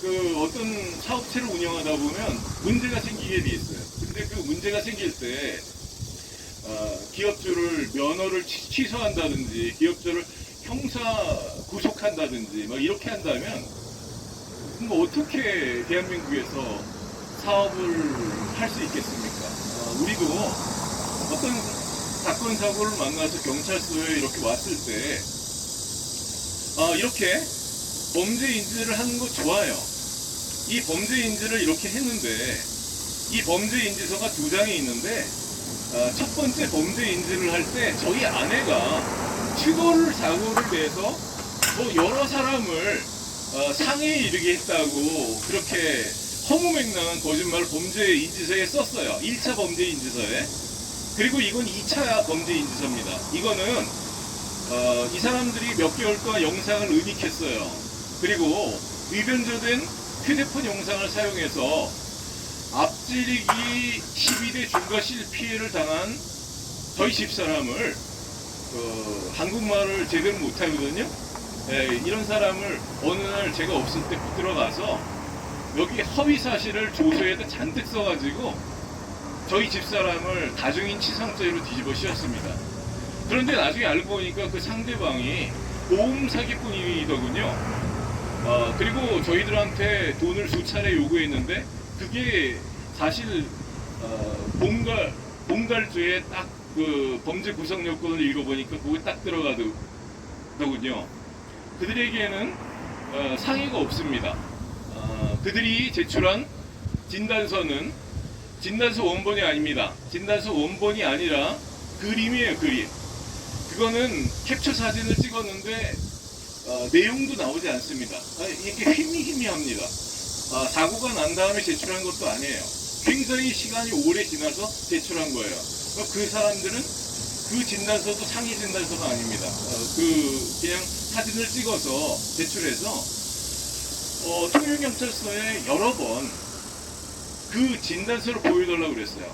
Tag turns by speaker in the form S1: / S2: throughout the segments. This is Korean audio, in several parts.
S1: 어떤 사업체를 운영하다 보면 문제가 생기게 돼 있어요. 근데 그 문제가 생길 때 기업주를 면허를 취소한다든지 기업주를 형사 구속한다든지 막 이렇게 한다면 뭐 어떻게 대한민국에서 사업을 할 수 있겠습니까? 우리도 어떤 사건 사고를 만나서 경찰서에 이렇게 왔을 때 이렇게 범죄 인지를 하는 거 좋아요. 이 범죄 인지를 이렇게 했는데 이 범죄 인지서가 2장이 있는데 첫 번째 범죄 인지를 할 때 저희 아내가 추돌 사고를 내서 뭐 여러 사람을 상해에 이르게 했다고 그렇게 허무맹랑한 거짓말을 범죄 인지서에 썼어요. 1차 범죄 인지서에. 그리고 이건 2차 범죄 인지서입니다. 이거는 이 사람들이 몇 개월 동안 영상을 은닉했어요. 그리고 위변조된 휴대폰 영상을 사용해서 앞지르기 12대 중과실 피해를 당한 저희 집사람을 한국말을 제대로 못하거든요. 이런 사람을 어느 날 제가 없을 때 들어가서 여기 허위사실을 조서에다 잔뜩 써가지고 저희 집사람을 다중인 치상죄로 뒤집어 씌웠습니다. 그런데 나중에 알고 보니까 그 상대방이 보험 사기꾼이더군요. 그리고 저희들한테 돈을 수차례 요구했는데 그게 사실 봉달죄에 딱 그 범죄 구성 요건을 읽어보니까 그게 딱 들어가더군요. 그들에게는 상해가 없습니다. 그들이 제출한 진단서는 진단서 원본이 아닙니다. 진단서 원본이 아니라 그림이에요, 그림. 그거는 캡처 사진을 찍었는데 내용도 나오지 않습니다. 이렇게 희미합니다. 사고가 난 다음에 제출한 것도 아니에요. 굉장히 시간이 오래 지나서 제출한 거예요. 그 사람들은 그 진단서도 상위 진단서가 아닙니다. 그냥 사진을 찍어서 제출해서 통영경찰서에 여러 번 그 진단서를 보여달라고 그랬어요.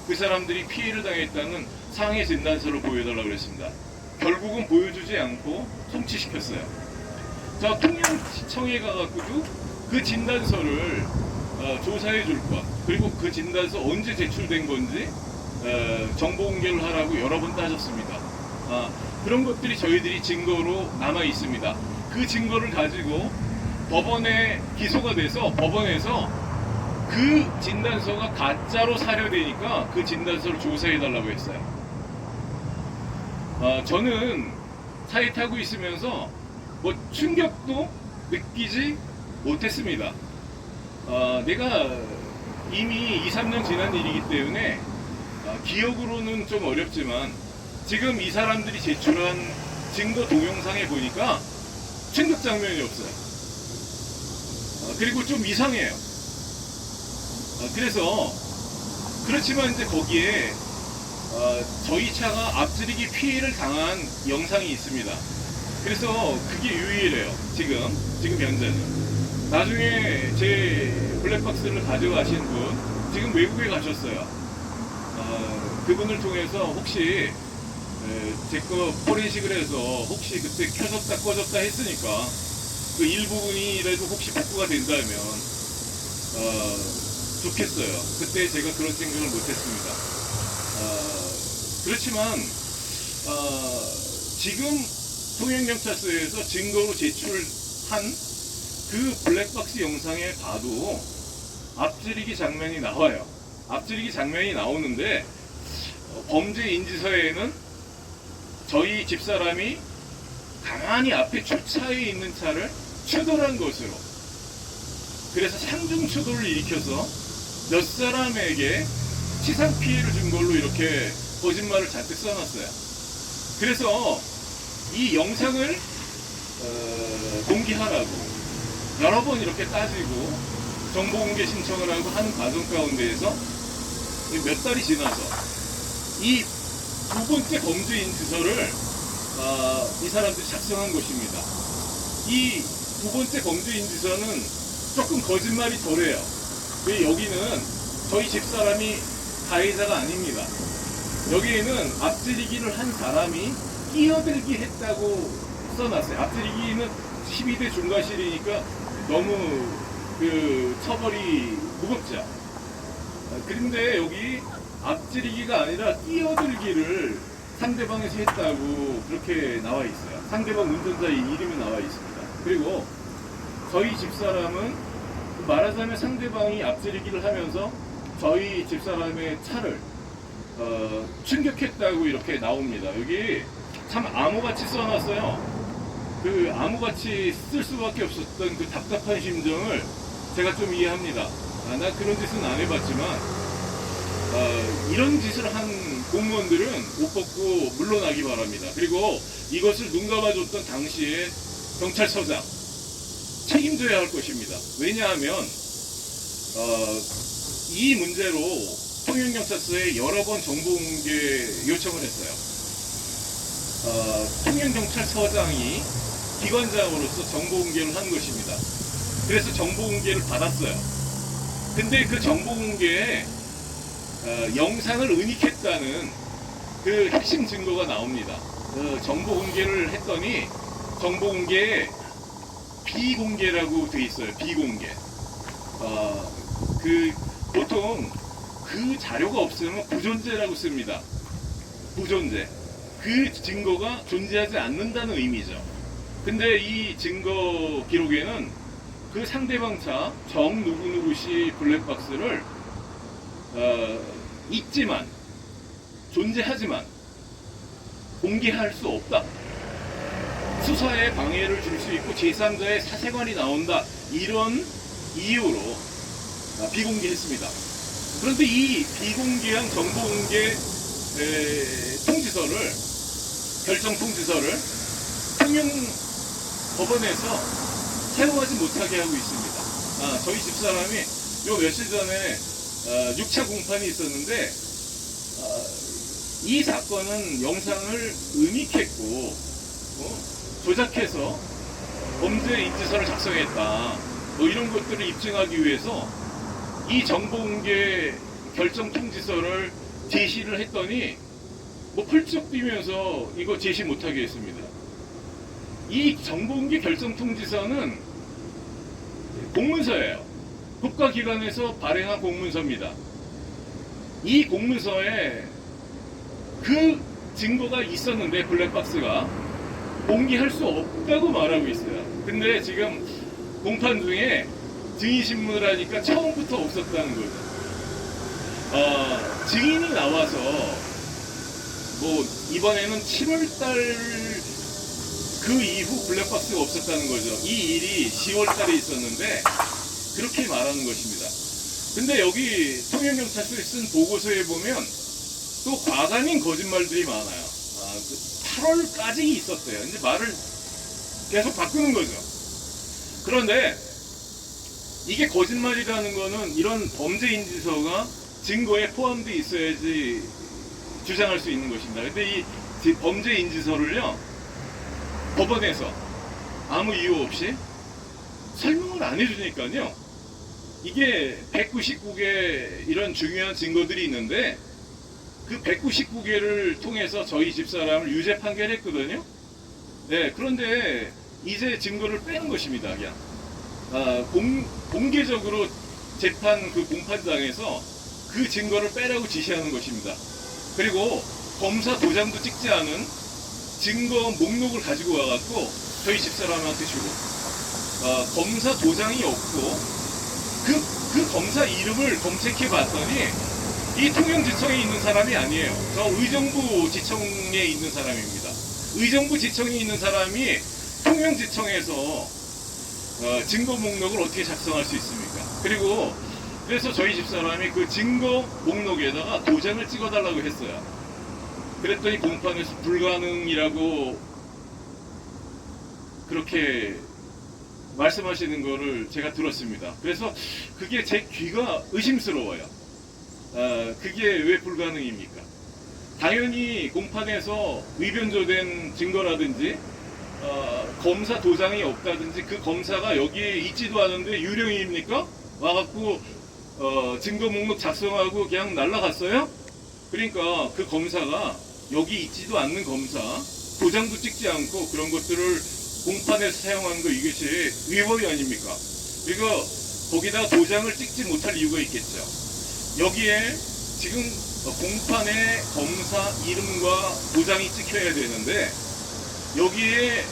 S1: 그 사람들이 피해를 당했다는 상해 진단서를 보여달라고 그랬습니다. 결국은 보여주지 않고 송치시켰어요. 자, 통영시청에 가가지고 그 진단서를 조사해 줄 것, 그리고 그 진단서 언제 제출된 건지 정보 공개를 하라고 여러 번 따졌습니다. 그런 것들이 저희들이 증거로 남아 있습니다. 그 증거를 가지고 법원에 기소가 돼서 법원에서 그 진단서가 가짜로 사료되니까 그 진단서를 조사해달라고 했어요. 저는 차에 타고 있으면서 뭐 충격도 느끼지 못했습니다. 내가 이미 2, 3년 지난 일이기 때문에 기억으로는 좀 어렵지만 지금 이 사람들이 제출한 증거 동영상에 보니까 충격 장면이 없어요. 그리고 좀 이상해요. 그래서 그렇지만 이제 거기에 저희 차가 앞지르기 피해를 당한 영상이 있습니다. 그래서 그게 유일해요. 지금 현재는. 나중에 제 블랙박스를 가져가신 분 지금 외국에 가셨어요. 그분을 통해서 혹시 제 거 포렌식을 해서 혹시 그때 켜졌다 꺼졌다 했으니까 그 일부분이라도 혹시 복구가 된다면 좋겠어요. 그때 제가 그런 생각을 못했습니다. 그렇지만 지금 통영경찰서에서 증거로 제출한 그 블랙박스 영상에 봐도 앞지르기 장면이 나와요. 앞지르기 장면이 나오는데 범죄 인지서에는 저희 집사람이 가만히 앞에 주차해 있는 차를 추돌한 것으로, 그래서 상중 추돌을 일으켜서 몇 사람에게 치상 피해를 준 걸로 이렇게 거짓말을 잔뜩 써놨어요. 그래서 이 영상을 공개하라고 여러 번 이렇게 따지고 정보공개 신청을 하고 하는 과정 가운데에서 몇 달이 지나서 이 두 번째 범죄 인지서를 이 사람들이 작성한 것입니다. 이 두 번째 범죄 인지서는 조금 거짓말이 덜해요. 왜? 여기는 저희 집사람이 가해자가 아닙니다. 여기에는 앞지르기를 한 사람이 끼어들기 했다고 써놨어요. 앞지르기는 12대 중과실이니까 너무 그 처벌이 무겁죠. 그런데 여기 앞지르기가 아니라 뛰어들기를 상대방에서 했다고 그렇게 나와 있어요. 상대방 운전자의 이름이 나와 있습니다. 그리고 저희 집사람은 말하자면 상대방이 앞지르기를 하면서 저희 집사람의 차를 충격했다고 이렇게 나옵니다. 여기 참 암호같이 써놨어요. 그 암호같이 쓸 수밖에 없었던 그 답답한 심정을 제가 좀 이해합니다. 나 그런 짓은 안 해봤지만 이런 짓을 한 공무원들은 옷 벗고 물러나기 바랍니다. 그리고 이것을 눈 감아줬던 당시의 경찰서장 책임져야 할 것입니다. 왜냐하면 이 문제로 통영경찰서에 여러 번 정보공개 요청을 했어요. 통영경찰서장이 기관장으로서 정보공개를 한 것입니다. 그래서 정보공개를 받았어요. 근데 그 정보공개에 영상을 은닉했다는 그 핵심 증거가 나옵니다. 정보공개를 했더니 정보공개에 비공개라고 돼 있어요. 비공개. 보통 그 자료가 없으면 부존재라고 씁니다. 부존재. 그 증거가 존재하지 않는다는 의미죠. 근데 이 증거 기록에는 그 상대방 차 정 누구누구씨 블랙박스를 있지만 존재하지만 공개할 수 없다. 수사에 방해를 줄 수 있고 제3자의 사생활이 나온다. 이런 이유로 비공개했습니다. 그런데 이 비공개한 정보공개 통지서를 결정 통지서를 통영 법원에서 사용하지 못하게 하고 있습니다. 저희 집사람이 요 며칠 전에 6차 공판이 있었는데 이 사건은 영상을 은닉했고 조작해서 범죄 인지서를 작성했다. 이런 것들을 입증하기 위해서 이 정보공개 결정 통지서를 제시를 했더니 펄쩍 뛰면서 이거 제시 못하게 했습니다. 이 정보공개 결정 통지서는 공문서예요. 국가기관에서 발행한 공문서입니다. 이 공문서에 그 증거가 있었는데 블랙박스가 공개할 수 없다고 말하고 있어요. 근데 지금 공판 중에 증인신문을 하니까 처음부터 없었다는 거죠. 증인이 나와서 이번에는 7월달 그 이후 블랙박스가 없었다는 거죠. 이 일이 10월달에 있었는데 그렇게 말하는 것입니다. 근데 여기 통영경찰서에 쓴 보고서에 보면 또 과감인 거짓말들이 많아요. 8월까지 있었대요. 이제 말을 계속 바꾸는 거죠. 그런데 이게 거짓말이라는 거는 이런 범죄인지서가 증거에 포함되어 있어야지 주장할 수 있는 것입니다. 근데 이 범죄인지서를요, 법원에서 아무 이유 없이 설명을 안 해주니까요, 이게 199개 이런 중요한 증거들이 있는데 그 199개를 통해서 저희 집사람을 유죄 판결했거든요. 네, 그런데 이제 증거를 빼는 것입니다. 그냥 공개적으로 재판 그 공판장에서 그 증거를 빼라고 지시하는 것입니다. 그리고 검사 도장도 찍지 않은 증거 목록을 가지고 와갖고 저희 집사람한테 주고 검사 도장이 없고 그 검사 이름을 검색해 봤더니 이 통영지청에 있는 사람이 아니에요. 저 의정부지청에 있는 사람입니다. 의정부지청에 있는 사람이 통영지청에서 증거 목록을 어떻게 작성할 수 있습니까? 그래서 저희 집사람이 그 증거 목록에다가 도장을 찍어달라고 했어요. 그랬더니 공판에서 불가능이라고 그렇게 말씀하시는 거를 제가 들었습니다. 그래서 그게 제 귀가 의심스러워요. 그게 왜 불가능입니까? 당연히 공판에서 의변조된 증거라든지 검사 도장이 없다든지 그 검사가 여기에 있지도 않은데 유령입니까? 와갖고 증거 목록 작성하고 그냥 날라갔어요? 그러니까 그 검사가 여기 있지도 않는 검사, 도장도 찍지 않고 그런 것들을 공판에서 사용하는 거 이것이 위법이 아닙니까? 그리고 거기다 도장을 찍지 못할 이유가 있겠죠. 여기에 지금 공판에 검사 이름과 도장이 찍혀야 되는데 여기에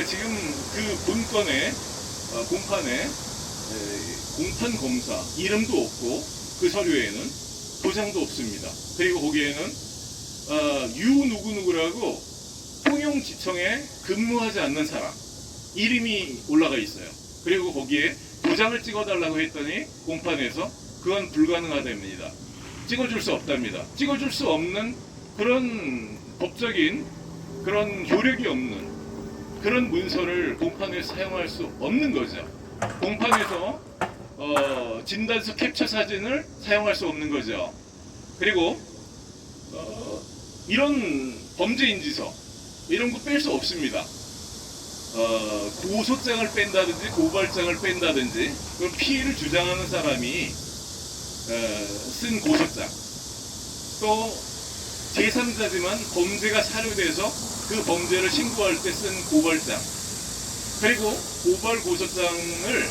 S1: 지금 그 본건에 공판에 공판 검사 이름도 없고 그 서류에는 도장도 없습니다. 그리고 거기에는 유 누구누구라고 통영지청에 근무하지 않는 사람 이름이 올라가 있어요. 그리고 거기에 도장을 찍어달라고 했더니 공판에서 그건 불가능하답니다. 찍어줄 수 없답니다. 찍어줄 수 없는 그런 법적인 그런 효력이 없는 그런 문서를 공판에서 사용할 수 없는 거죠. 공판에서 진단서 캡처 사진을 사용할 수 없는 거죠. 그리고 이런 범죄인지서 이런 거 뺄 수 없습니다. 고소장을 뺀다든지 고발장을 뺀다든지 그런 피해를 주장하는 사람이 쓴 고소장 또 제3자지만 범죄가 사료돼서 그 범죄를 신고할 때 쓴 고발장 그리고 고발 고소장을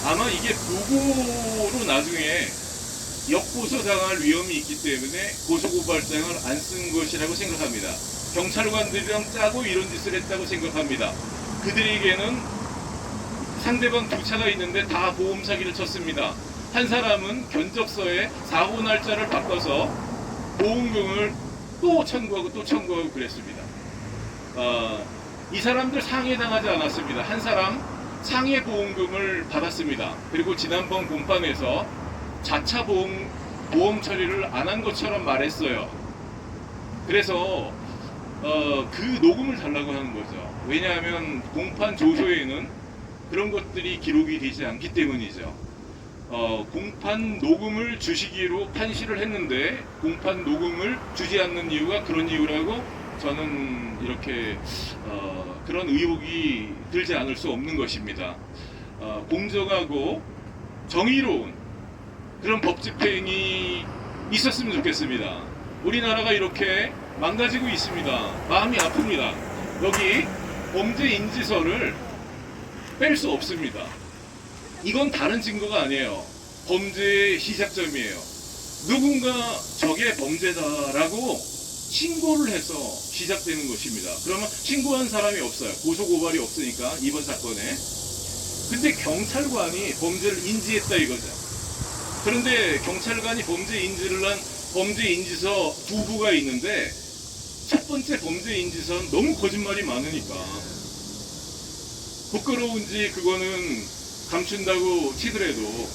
S1: 아마 이게 무고로 나중에 역고소당할 위험이 있기 때문에 고소고발장을 안 쓴 것이라고 생각합니다. 경찰관들이랑 짜고 이런 짓을 했다고 생각합니다. 그들에게는 상대방 두 차가 있는데 다 보험 사기를 쳤습니다. 한 사람은 견적서에 사고 날짜를 바꿔서 보험금을 또 청구하고 그랬습니다. 이 사람들 상해당하지 않았습니다. 한 사람 상해 보험금을 받았습니다. 그리고 지난번 공판에서 자차 보험 처리를 안 한 것처럼 말했어요. 그래서 그 녹음을 달라고 하는 거죠. 왜냐하면 공판 조서에는 그런 것들이 기록이 되지 않기 때문이죠. 공판 녹음을 주시기로 판시를 했는데 공판 녹음을 주지 않는 이유가 그런 이유라고 저는 이렇게 그런 의혹이 들지 않을 수 없는 것입니다. 공정하고 정의로운 그런 법 집행이 있었으면 좋겠습니다. 우리나라가 이렇게 망가지고 있습니다. 마음이 아픕니다. 여기 범죄 인지서를 뺄 수 없습니다. 이건 다른 증거가 아니에요. 범죄의 시작점이에요. 누군가 저게 범죄다라고 신고를 해서 시작되는 것입니다. 그러면 신고한 사람이 없어요. 고소고발이 없으니까 이번 사건에. 근데 경찰관이 범죄를 인지했다 이거죠. 그런데 경찰관이 범죄 인지를 한 범죄 인지서 두 부가 있는데 첫 번째 범죄 인지서는 너무 거짓말이 많으니까 부끄러운지 그거는 감춘다고 치더라도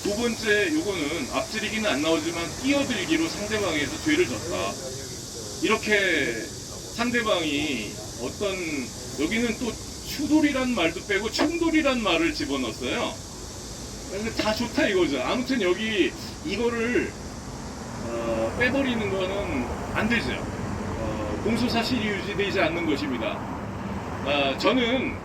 S1: 두 번째 요거는 앞지르기는 안 나오지만 끼어들기로 상대방에서 죄를 졌다. 이렇게 상대방이 어떤 여기는 또 추돌이란 말도 빼고 충돌이란 말을 집어넣었어요. 다 좋다 이거죠. 아무튼 여기 이거를 빼버리는 거는 안 되죠. 공소사실이 유지되지 않는 것입니다. 저는